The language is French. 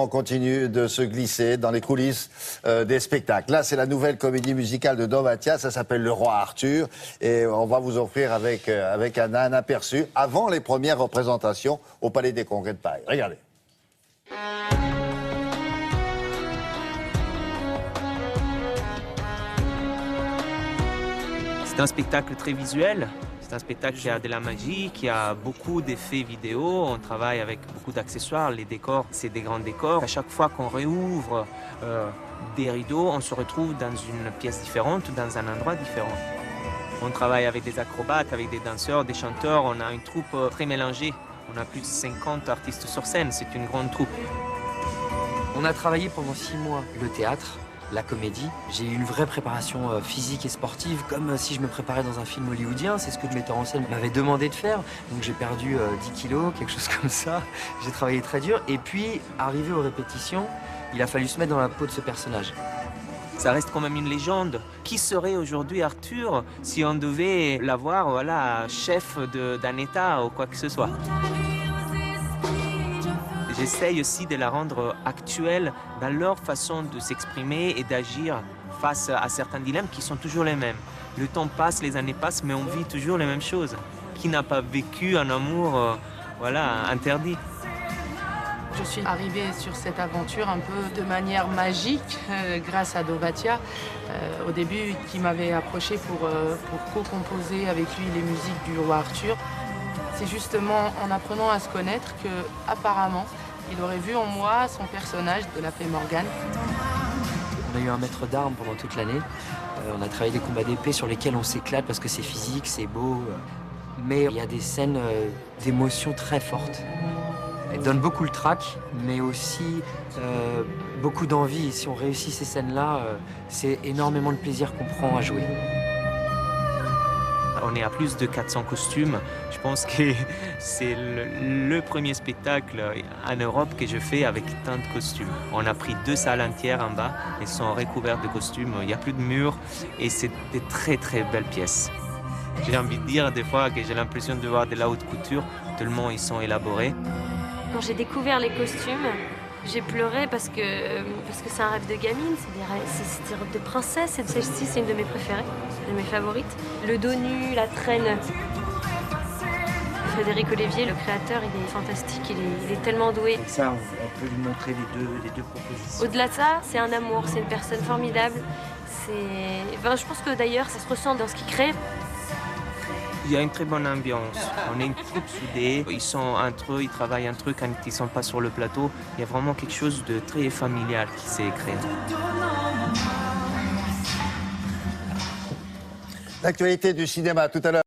On continue de se glisser dans les coulisses des spectacles. Là, c'est la nouvelle comédie musicale de Dovatia, ça s'appelle Le Roi Arthur. Et on va vous offrir avec un aperçu avant les premières représentations au Palais des Congrès de Paris. Regardez. C'est un spectacle très visuel. C'est un spectacle qui a de la magie, qui a beaucoup d'effets vidéo. On travaille avec beaucoup d'accessoires. Les décors, c'est des grands décors. À chaque fois qu'on réouvre des rideaux, on se retrouve dans une pièce différente, dans un endroit différent. On travaille avec des acrobates, avec des danseurs, des chanteurs. On a une troupe très mélangée. On a plus de 50 artistes sur scène. C'est une grande troupe. On a travaillé pendant 6 mois le théâtre, la comédie. J'ai eu une vraie préparation physique et sportive, comme si je me préparais dans un film hollywoodien. C'est ce que le metteur en scène m'avait demandé de faire. Donc j'ai perdu 10 kilos, quelque chose comme ça. J'ai travaillé très dur. Et puis, arrivé aux répétitions, il a fallu se mettre dans la peau de ce personnage. Ça reste quand même une légende. Qui serait aujourd'hui Arthur si on devait l'avoir, voilà, chef d'un État ou quoi que ce soit? J'essaye aussi de la rendre actuelle dans leur façon de s'exprimer et d'agir face à certains dilemmes qui sont toujours les mêmes. Le temps passe, les années passent, mais on vit toujours les mêmes choses. Qui n'a pas vécu un amour voilà, interdit? Je suis arrivée sur cette aventure un peu de manière magique grâce à Dovatia. Au début, qui m'avait approché pour co-composer avec lui les musiques du Roi Arthur. C'est justement en apprenant à se connaître que, apparemment, il aurait vu en moi son personnage de la fée Morgane. On a eu un maître d'armes pendant toute l'année. On a travaillé des combats d'épée sur lesquels on s'éclate parce que c'est physique, c'est beau. Mais il y a des scènes d'émotions très fortes. Elles donnent beaucoup le trac, mais aussi beaucoup d'envie. Et si on réussit ces scènes-là, c'est énormément de plaisir qu'on prend à jouer. On est à plus de 400 costumes. Je pense que c'est le premier spectacle en Europe que je fais avec tant de costumes. On a pris 2 salles entières en bas. Elles sont recouvertes de costumes. Il n'y a plus de murs et c'est des très très belles pièces. J'ai envie de dire des fois que j'ai l'impression de voir de la haute couture tellement ils sont élaborés. Quand j'ai découvert les costumes, j'ai pleuré parce que c'est un rêve de gamine, c'est des robes de princesse. Et celle-ci, c'est une de mes préférées, une de mes favorites. Le dos nu, la traîne. Frédéric Olivier, le créateur, il est fantastique, il est tellement doué. Et ça, on peut lui montrer les deux propositions. Au-delà de ça, c'est un amour, c'est une personne formidable. Je pense que d'ailleurs, ça se ressent dans ce qu'il crée. Il y a une très bonne ambiance. On est une troupe soudée. Ils sont entre eux, ils travaillent entre eux quand ils ne sont pas sur le plateau. Il y a vraiment quelque chose de très familial qui s'est créé. L'actualité du cinéma tout à l'heure.